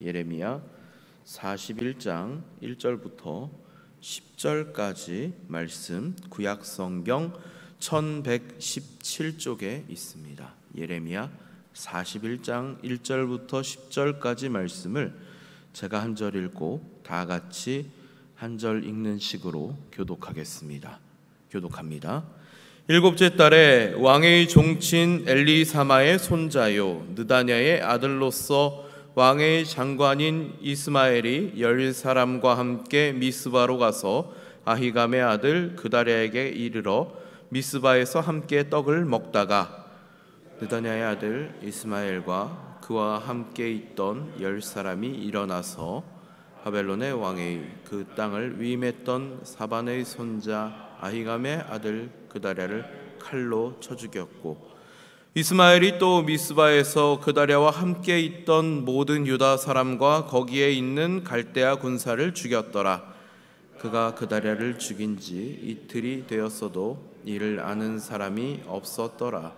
예레미야 41장 1절부터 10절까지 말씀, 구약 성경 1117쪽에 있습니다. 예레미야 41장 1절부터 10절까지 말씀을 제가 한 절 읽고 다 같이 한 절 읽는 식으로 교독하겠습니다. 교독합니다. 일곱째 달에 왕의 종친 엘리사마의 손자요 느다냐의 아들로서 왕의 장관인 이스마엘이 10사람과 함께 미스바로 가서 아히감의 아들 그다랴에게 이르러 미스바에서 함께 떡을 먹다가 느다냐의 아들 이스마엘과 그와 함께 있던 10사람이 일어나서 바벨론의 왕의 그 땅을 위임했던 사반의 손자 아히감의 아들 그다랴를 칼로 쳐 죽였고, 이스마엘이 또 미스바에서 그다랴와 함께 있던 모든 유다 사람과 거기에 있는 갈대아 군사를 죽였더라. 그가 그다랴를 죽인 지 이틀이 되었어도 이를 아는 사람이 없었더라.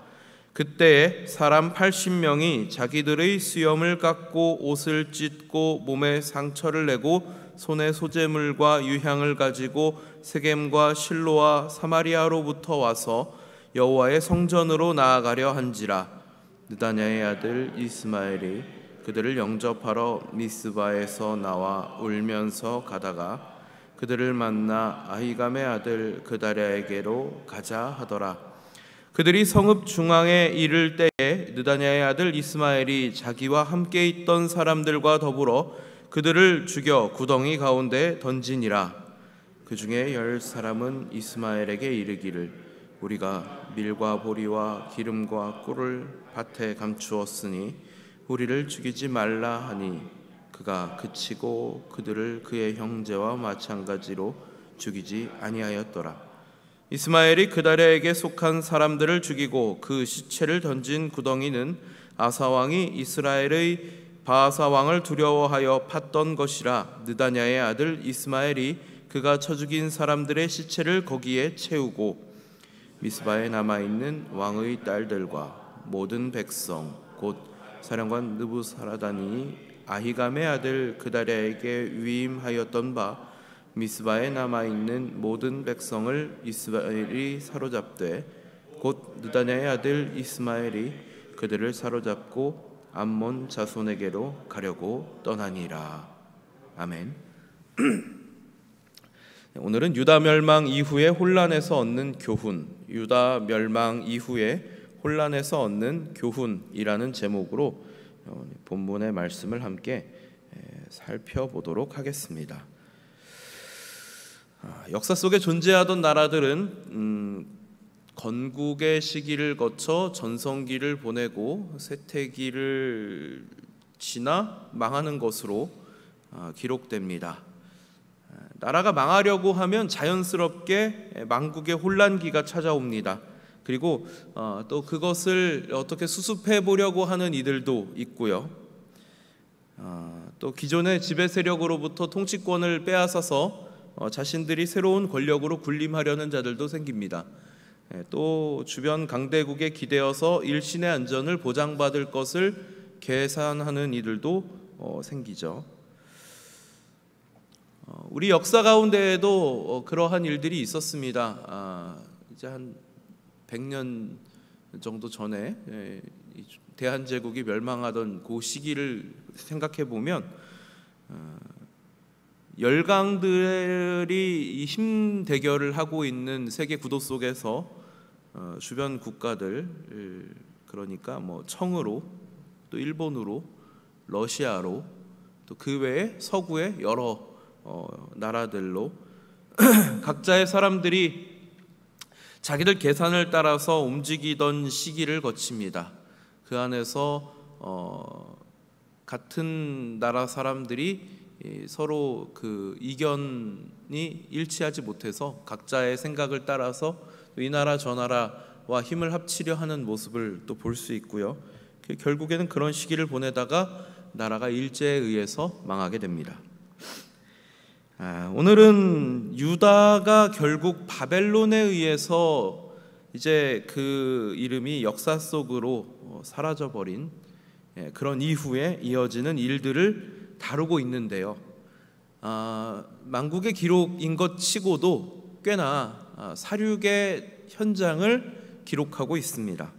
그때에 사람 80명이 자기들의 수염을 깎고 옷을 찢고 몸에 상처를 내고 손에 소재물과 유향을 가지고 세겜과 실로와 사마리아로부터 와서 여호와의 성전으로 나아가려 한지라. 느다냐의 아들 이스마엘이 그들을 영접하러 미스바에서 나와 울면서 가다가 그들을 만나 아히감의 아들 그다랴에게로 가자 하더라. 그들이 성읍 중앙에 이를 때에 느다냐의 아들 이스마엘이 자기와 함께 있던 사람들과 더불어 그들을 죽여 구덩이 가운데 던지니라. 그 중에 10사람은 이스마엘에게 이르기를 우리가 밀과 보리와 기름과 꿀을 밭에 감추었으니 우리를 죽이지 말라 하니 그가 그치고 그들을 그의 형제와 마찬가지로 죽이지 아니하였더라. 이스마엘이 그다랴에게 속한 사람들을 죽이고 그 시체를 던진 구덩이는 아사 왕이 이스라엘의 바아사 왕을 두려워하여 팠던 것이라. 느다냐의 아들 이스마엘이 그가 쳐 죽인 사람들의 시체를 거기에 채우고 미스바에 남아있는 왕의 딸들과 모든 백성 곧 사령관 느부사라단이 아히감의 아들 그다랴에게 위임하였던 바 미스바에 남아있는 모든 백성을 이스마엘이 사로잡되 곧 느다냐의 아들 이스마엘이 그들을 사로잡고 암몬 자손에게로 가려고 떠나니라. 아멘. 오늘은 유다 멸망 이후에 혼란에서 얻는 교훈, 유다 멸망 이후에 혼란에서 얻는 교훈이라는 제목으로 본문의 말씀을 함께 살펴보도록 하겠습니다. 역사 속에 존재하던 나라들은 건국의 시기를 거쳐 전성기를 보내고 쇠퇴기를 지나 망하는 것으로 기록됩니다. 나라가 망하려고 하면 자연스럽게 망국의 혼란기가 찾아옵니다. 그리고 또 그것을 어떻게 수습해 보려고 하는 이들도 있고요. 또 기존의 지배 세력으로부터 통치권을 빼앗아서 자신들이 새로운 권력으로 군림하려는 자들도 생깁니다. 또 주변 강대국에 기대어서 일신의 안전을 보장받을 것을 계산하는 이들도 생기죠. 우리 역사 가운데에도 그러한 일들이 있었습니다. 이제 한 100년 정도 전에 대한제국이 멸망하던 그 시기를 생각해 보면 열강들이 힘 대결을 하고 있는 세계 구도 속에서 주변 국가들, 그러니까 뭐 청으로 또 일본으로 러시아로 또 그 외에 서구의 여러 나라들로 각자의 사람들이 자기들 계산을 따라서 움직이던 시기를 거칩니다. 그 안에서 같은 나라 사람들이 서로 그 이견이 일치하지 못해서 각자의 생각을 따라서 이 나라 저 나라와 힘을 합치려 하는 모습을 또 볼 수 있고요. 결국에는 그런 시기를 보내다가 나라가 일제에 의해서 망하게 됩니다. 오늘은 유다가 결국 바벨론에 의해서 이제 그 이름이 역사 속으로 사라져버린 그런 이후에 이어지는 일들을 다루고 있는데요. 만국의 기록인 것 치고도 꽤나 살육의 현장을 기록하고 있습니다.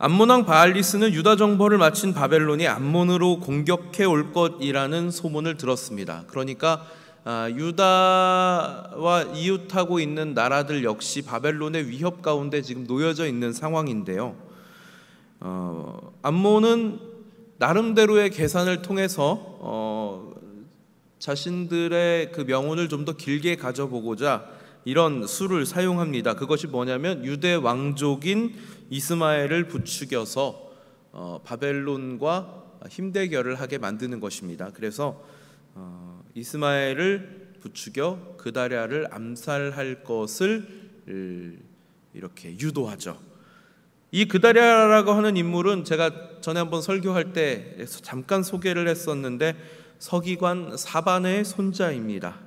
암몬왕 바알리스는 유다 정벌을 마친 바벨론이 암몬으로 공격해 올 것이라는 소문을 들었습니다. 그러니까 유다와 이웃하고 있는 나라들 역시 바벨론의 위협 가운데 지금 놓여져 있는 상황인데요. 암몬은 나름대로의 계산을 통해서 자신들의 그 명운을 좀 더 길게 가져보고자 이런 수를 사용합니다. 그것이 뭐냐면 유대 왕족인 이스마엘을 부추겨서 바벨론과 힘대결을 하게 만드는 것입니다. 그래서 이스마엘을 부추겨 그다랴를 암살할 것을 이렇게 유도하죠. 이 그다랴라고 하는 인물은 제가 전에 한번 설교할 때 잠깐 소개를 했었는데 서기관 사반의 손자입니다.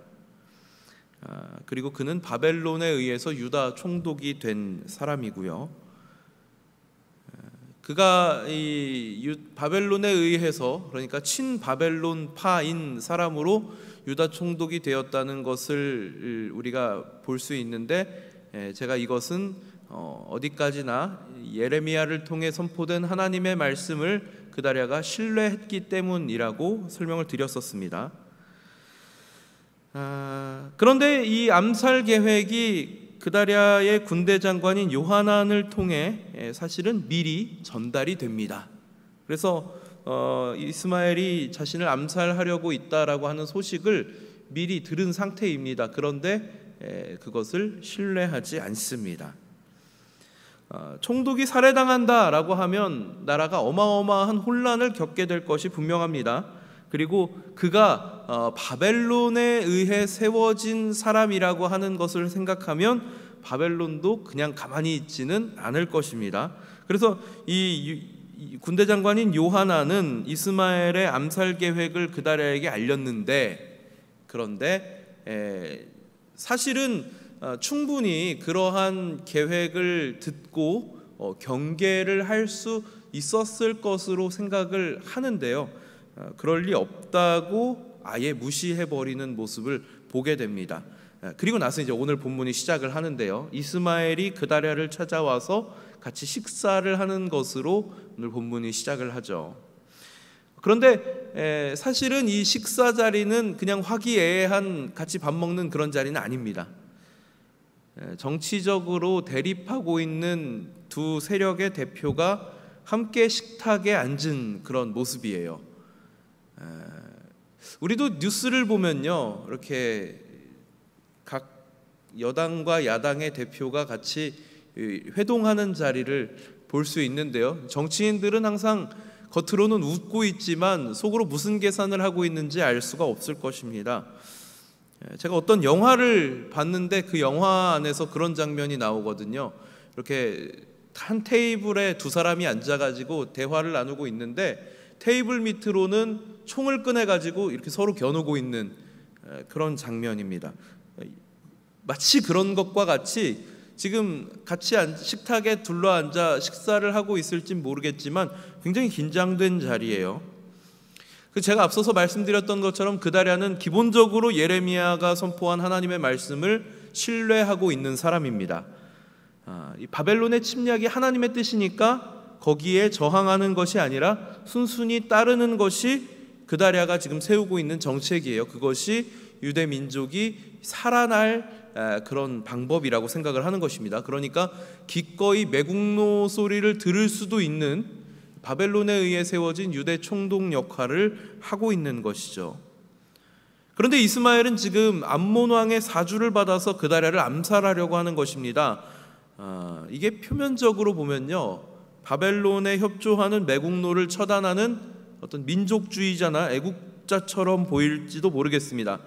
그리고 그는 바벨론에 의해서 유다 총독이 된 사람이고요. 그가 이 바벨론에 의해서, 그러니까 친바벨론파인 사람으로 유다 총독이 되었다는 것을 우리가 볼 수 있는데, 제가 이것은 어디까지나 예레미야를 통해 선포된 하나님의 말씀을 그다랴가 신뢰했기 때문이라고 설명을 드렸었습니다. 그런데 이 암살 계획이 그다랴의 군대 장관인 요하난을 통해 사실은 미리 전달이 됩니다. 그래서 이스마엘이 자신을 암살하려고 있다라고 하는 소식을 미리 들은 상태입니다. 그런데 그것을 신뢰하지 않습니다. 총독이 살해당한다라고 하면 나라가 어마어마한 혼란을 겪게 될 것이 분명합니다. 그리고 그가 바벨론에 의해 세워진 사람이라고 하는 것을 생각하면 바벨론도 그냥 가만히 있지는 않을 것입니다. 그래서 이 군대 장관인 요하나는 이스마엘의 암살 계획을 그다랴에게 알렸는데, 그런데 사실은 충분히 그러한 계획을 듣고 경계를 할 수 있었을 것으로 생각을 하는데요. 그럴 리 없다고 아예 무시해버리는 모습을 보게 됩니다. 그리고 나서 이제 오늘 본문이 시작을 하는데요. 이스마엘이 그다랴를 찾아와서 같이 식사를 하는 것으로 오늘 본문이 시작을 하죠. 그런데 사실은 이 식사 자리는 그냥 화기애애한 같이 밥 먹는 그런 자리는 아닙니다. 정치적으로 대립하고 있는 두 세력의 대표가 함께 식탁에 앉은 그런 모습이에요. 우리도 뉴스를 보면요, 이렇게 각 여당과 야당의 대표가 같이 회동하는 자리를 볼 수 있는데요. 정치인들은 항상 겉으로는 웃고 있지만 속으로 무슨 계산을 하고 있는지 알 수가 없을 것입니다. 제가 어떤 영화를 봤는데 그 영화 안에서 그런 장면이 나오거든요. 이렇게 한 테이블에 두 사람이 앉아가지고 대화를 나누고 있는데 테이블 밑으로는 총을 꺼내가지고 이렇게 서로 겨누고 있는 그런 장면입니다. 마치 그런 것과 같이 지금 같이 식탁에 둘러앉아 식사를 하고 있을진 모르겠지만 굉장히 긴장된 자리예요. 제가 앞서서 말씀드렸던 것처럼 그다랴는 기본적으로 예레미야가 선포한 하나님의 말씀을 신뢰하고 있는 사람입니다. 이 바벨론의 침략이 하나님의 뜻이니까 거기에 저항하는 것이 아니라 순순히 따르는 것이 그다랴가 지금 세우고 있는 정책이에요. 그것이 유대 민족이 살아날 그런 방법이라고 생각을 하는 것입니다. 그러니까 기꺼이 매국노 소리를 들을 수도 있는 바벨론에 의해 세워진 유대 총독 역할을 하고 있는 것이죠. 그런데 이스마엘은 지금 암몬 왕의 사주를 받아서 그다랴를 암살하려고 하는 것입니다. 이게 표면적으로 보면요, 바벨론에 협조하는 매국노를 처단하는 어떤 민족주의자나 애국자처럼 보일지도 모르겠습니다.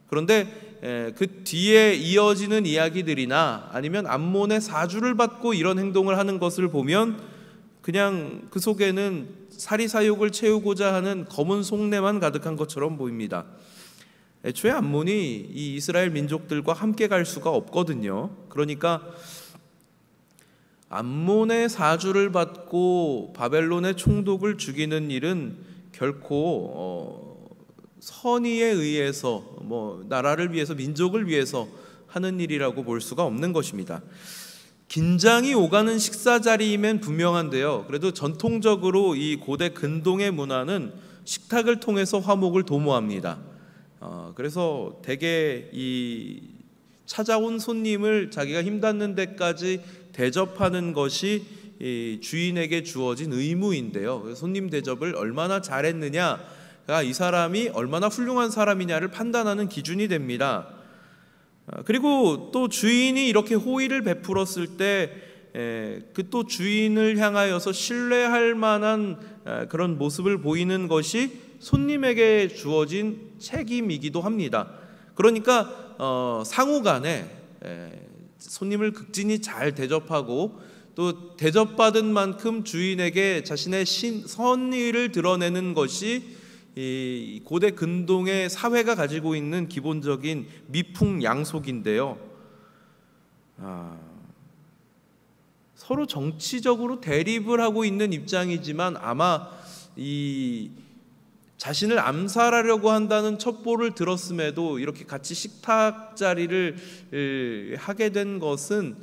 그런데 그 뒤에 이어지는 이야기들이나 아니면 암몬의 사주를 받고 이런 행동을 하는 것을 보면 그냥 그 속에는 사리사욕을 채우고자 하는 검은 속내만 가득한 것처럼 보입니다. 애초에 암몬이 이 이스라엘 민족들과 함께 갈 수가 없거든요. 그러니까 암몬의 사주를 받고 바벨론의 총독을 죽이는 일은 결코 선의에 의해서 나라를 위해서 민족을 위해서 하는 일이라고 볼 수가 없는 것입니다. 긴장이 오가는 식사 자리이면 분명한데요. 그래도 전통적으로 이 고대 근동의 문화는 식탁을 통해서 화목을 도모합니다. 그래서 대개 이 찾아온 손님을 자기가 힘닿는 데까지 대접하는 것이 이 주인에게 주어진 의무인데요. 손님 대접을 얼마나 잘했느냐가 이 사람이 얼마나 훌륭한 사람이냐를 판단하는 기준이 됩니다. 그리고 또 주인이 이렇게 호의를 베풀었을 때 그 또 주인을 향하여서 신뢰할 만한 그런 모습을 보이는 것이 손님에게 주어진 책임이기도 합니다. 그러니까 상호간에 손님을 극진히 잘 대접하고 또 대접받은 만큼 주인에게 자신의 선의를 드러내는 것이 이 고대 근동의 사회가 가지고 있는 기본적인 미풍양속인데요. 서로 정치적으로 대립을 하고 있는 입장이지만 아마 이 자신을 암살하려고 한다는 첩보를 들었음에도 이렇게 같이 식탁 자리를 하게 된 것은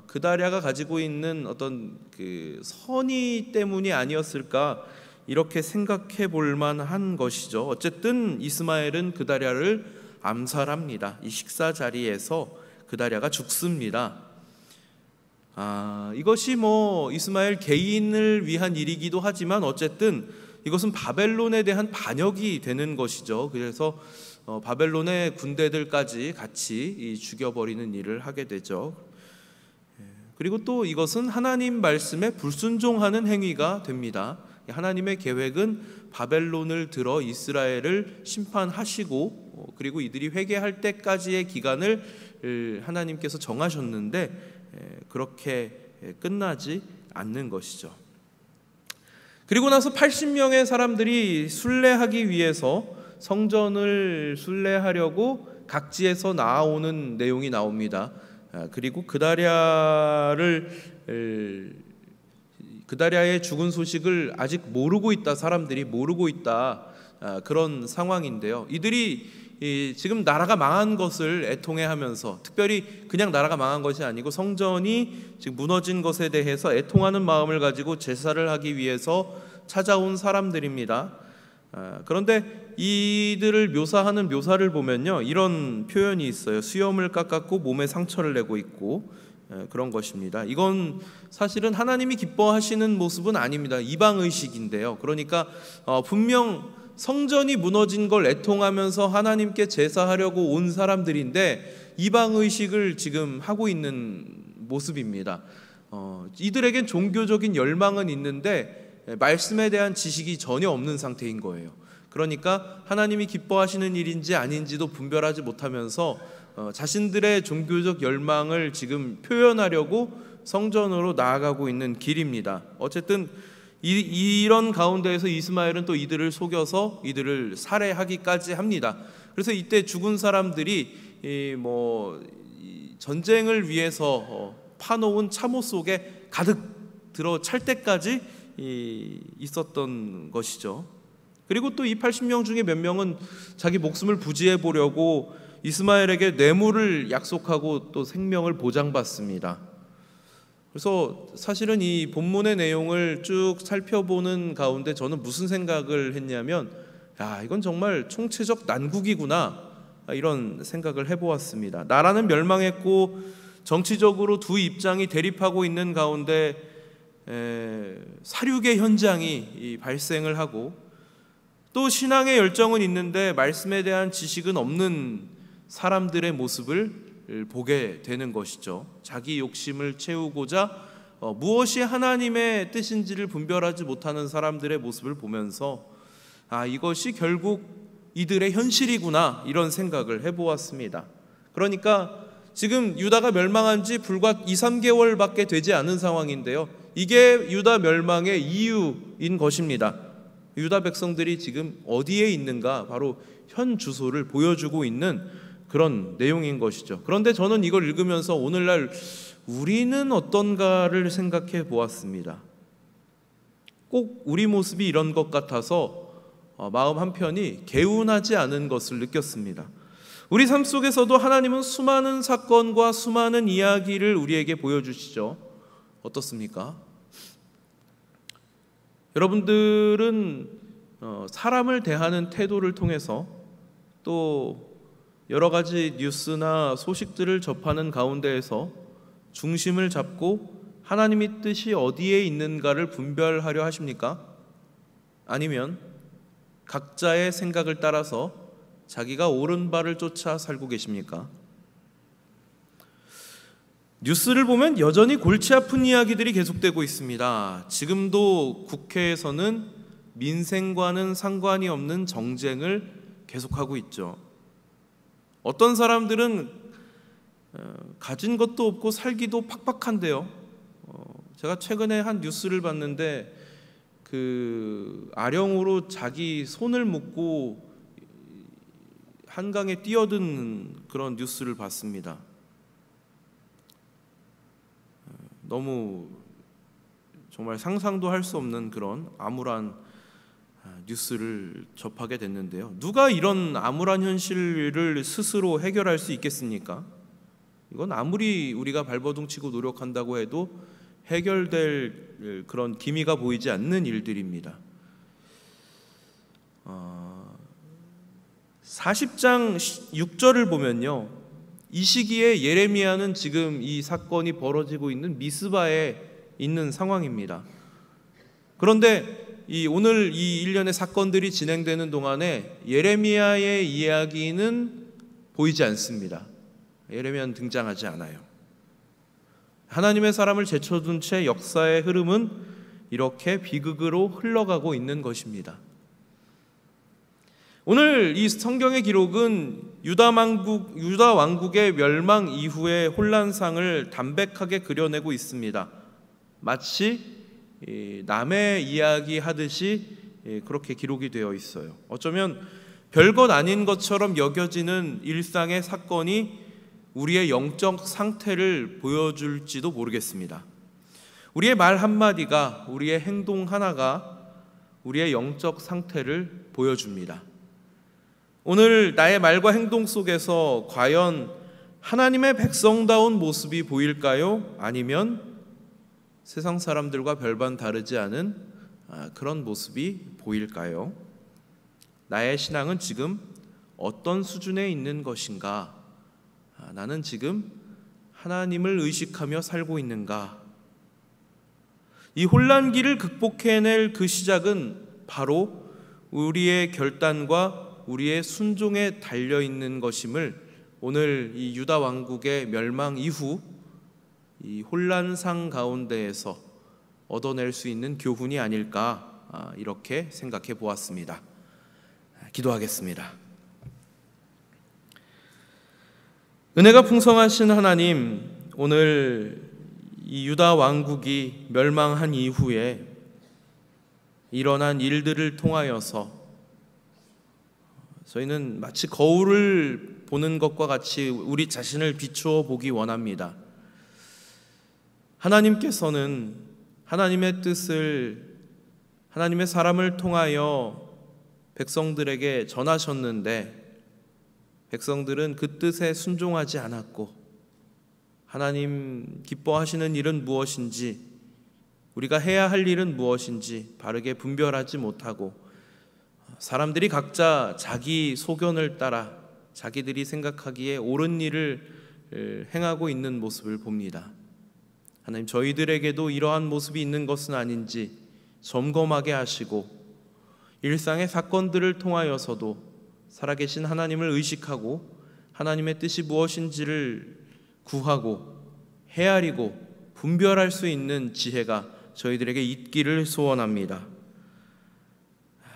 그다랴가 가지고 있는 어떤 그 선의 때문이 아니었을까, 이렇게 생각해 볼 만한 것이죠. 어쨌든 이스마엘은 그다랴를 암살합니다. 이 식사 자리에서 그다랴가 죽습니다. 이것이 이스마엘 개인을 위한 일이기도 하지만 어쨌든 이것은 바벨론에 대한 반역이 되는 것이죠. 그래서 바벨론의 군대들까지 같이 죽여버리는 일을 하게 되죠. 그리고 또 이것은 하나님 말씀에 불순종하는 행위가 됩니다. 하나님의 계획은 바벨론을 들어 이스라엘을 심판하시고 그리고 이들이 회개할 때까지의 기간을 하나님께서 정하셨는데 그렇게 끝나지 않는 것이죠. 그리고 나서 80명의 사람들이 순례하기 위해서 성전을 순례하려고 각지에서 나아오는 내용이 나옵니다. 그리고 그다랴의 죽은 소식을 아직 모르고 있다, 사람들이 모르고 있다, 그런 상황인데요. 이들이 지금 나라가 망한 것을 애통해하면서, 특별히 그냥 나라가 망한 것이 아니고 성전이 지금 무너진 것에 대해서 애통하는 마음을 가지고 제사를 하기 위해서 찾아온 사람들입니다. 그런데 이들을 묘사하는 묘사를 보면요, 이런 표현이 있어요. 수염을 깎았고 몸에 상처를 내고 있고 그런 것입니다. 이건 사실은 하나님이 기뻐하시는 모습은 아닙니다. 이방의식인데요. 그러니까 분명 성전이 무너진 걸 애통하면서 하나님께 제사하려고 온 사람들인데 이방의식을 지금 하고 있는 모습입니다. 이들에겐 종교적인 열망은 있는데 말씀에 대한 지식이 전혀 없는 상태인 거예요. 그러니까 하나님이 기뻐하시는 일인지 아닌지도 분별하지 못하면서 자신들의 종교적 열망을 지금 표현하려고 성전으로 나아가고 있는 길입니다. 어쨌든 이런 가운데에서 이스마엘은 또 이들을 속여서 이들을 살해하기까지 합니다. 그래서 이때 죽은 사람들이 전쟁을 위해서 파놓은 참호 속에 가득 들어 찰 때까지 있었던 것이죠. 그리고 또 이 80명 중에 몇 명은 자기 목숨을 부지해 보려고 이스마엘에게 뇌물을 약속하고 또 생명을 보장받습니다. 그래서 사실은 이 본문의 내용을 쭉 살펴보는 가운데 저는 무슨 생각을 했냐면, 이건 정말 총체적 난국이구나, 이런 생각을 해보았습니다. 나라는 멸망했고 정치적으로 두 입장이 대립하고 있는 가운데 살육의 현장이 발생을 하고, 또 신앙의 열정은 있는데 말씀에 대한 지식은 없는 사람들의 모습을 보게 되는 것이죠. 자기 욕심을 채우고자 무엇이 하나님의 뜻인지를 분별하지 못하는 사람들의 모습을 보면서 이것이 결국 이들의 현실이구나, 이런 생각을 해보았습니다. 그러니까 지금 유다가 멸망한 지 불과 2-3개월밖에 되지 않은 상황인데요, 이게 유다 멸망의 이유인 것입니다. 유다 백성들이 지금 어디에 있는가, 바로 현 주소를 보여주고 있는 그런 내용인 것이죠. 그런데 저는 이걸 읽으면서 오늘날 우리는 어떤가를 생각해 보았습니다. 꼭 우리 모습이 이런 것 같아서 마음 한편이 개운하지 않은 것을 느꼈습니다. 우리 삶 속에서도 하나님은 수많은 사건과 수많은 이야기를 우리에게 보여주시죠. 어떻습니까? 여러분들은 사람을 대하는 태도를 통해서 또 여러 가지 뉴스나 소식들을 접하는 가운데에서 중심을 잡고 하나님의 뜻이 어디에 있는가를 분별하려 하십니까? 아니면 각자의 생각을 따라서 자기가 옳은 바를 쫓아 살고 계십니까? 뉴스를 보면 여전히 골치 아픈 이야기들이 계속되고 있습니다. 지금도 국회에서는 민생과는 상관이 없는 정쟁을 계속하고 있죠. 어떤 사람들은 가진 것도 없고 살기도 팍팍한데요. 제가 최근에 한 뉴스를 봤는데 그 아령으로 자기 손을 묶고 한강에 뛰어든 그런 뉴스를 봤습니다. 너무 정말 상상도 할 수 없는 그런 암울한 뉴스를 접하게 됐는데요. 누가 이런 암울한 현실을 스스로 해결할 수 있겠습니까? 이건 아무리 우리가 발버둥치고 노력한다고 해도 해결될 그런 기미가 보이지 않는 일들입니다. 40장 6절을 보면요, 이 시기에 예레미야는 지금 이 사건이 벌어지고 있는 미스바에 있는 상황입니다. 그런데 오늘 이 일련의 사건들이 진행되는 동안에 예레미야의 이야기는 보이지 않습니다. 예레미야는 등장하지 않아요. 하나님의 사람을 제쳐둔 채 역사의 흐름은 이렇게 비극으로 흘러가고 있는 것입니다. 오늘 이 성경의 기록은 유다 왕국의 멸망 이후의 혼란상을 담백하게 그려내고 있습니다. 마치 남의 이야기 하듯이 그렇게 기록이 되어 있어요. 어쩌면 별것 아닌 것처럼 여겨지는 일상의 사건이 우리의 영적 상태를 보여줄지도 모르겠습니다. 우리의 말 한마디가, 우리의 행동 하나가 우리의 영적 상태를 보여줍니다. 오늘 나의 말과 행동 속에서 과연 하나님의 백성다운 모습이 보일까요? 아니면 세상 사람들과 별반 다르지 않은 그런 모습이 보일까요? 나의 신앙은 지금 어떤 수준에 있는 것인가? 나는 지금 하나님을 의식하며 살고 있는가? 이 혼란기를 극복해낼 그 시작은 바로 우리의 결단과 우리의 순종에 달려있는 것임을 오늘 이 유다 왕국의 멸망 이후 이 혼란상 가운데에서 얻어낼 수 있는 교훈이 아닐까, 이렇게 생각해 보았습니다. 기도하겠습니다. 은혜가 풍성하신 하나님, 오늘 이 유다 왕국이 멸망한 이후에 일어난 일들을 통하여서 저희는 마치 거울을 보는 것과 같이 우리 자신을 비추어 보기 원합니다. 하나님께서는 하나님의 뜻을, 하나님의 사람을 통하여 백성들에게 전하셨는데 백성들은 그 뜻에 순종하지 않았고, 하나님 기뻐하시는 일은 무엇인지, 우리가 해야 할 일은 무엇인지 바르게 분별하지 못하고 사람들이 각자 자기 소견을 따라 자기들이 생각하기에 옳은 일을 행하고 있는 모습을 봅니다. 하나님, 저희들에게도 이러한 모습이 있는 것은 아닌지 점검하게 하시고 일상의 사건들을 통하여서도 살아계신 하나님을 의식하고 하나님의 뜻이 무엇인지를 구하고 헤아리고 분별할 수 있는 지혜가 저희들에게 있기를 소원합니다.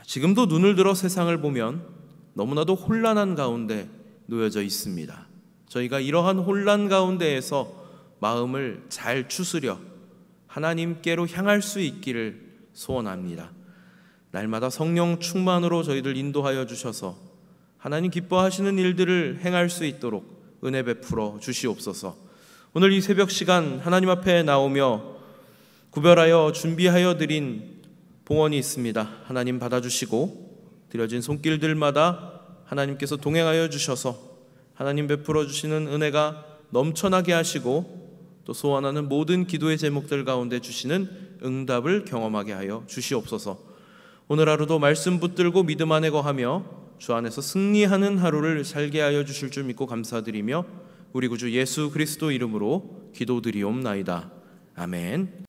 지금도 눈을 들어 세상을 보면 너무나도 혼란한 가운데 놓여져 있습니다. 저희가 이러한 혼란 가운데에서 마음을 잘 추스려 하나님께로 향할 수 있기를 소원합니다. 날마다 성령 충만으로 저희들 인도하여 주셔서 하나님 기뻐하시는 일들을 행할 수 있도록 은혜 베풀어 주시옵소서. 오늘 이 새벽 시간 하나님 앞에 나오며 구별하여 준비하여 드린 봉헌이 있습니다. 하나님 받아주시고 드려진 손길들마다 하나님께서 동행하여 주셔서 하나님 베풀어 주시는 은혜가 넘쳐나게 하시고 또 소원하는 모든 기도의 제목들 가운데 주시는 응답을 경험하게 하여 주시옵소서. 오늘 하루도 말씀 붙들고 믿음 안에 거하며 주 안에서 승리하는 하루를 살게 하여 주실 줄 믿고 감사드리며 우리 구주 예수 그리스도 이름으로 기도드리옵나이다. 아멘.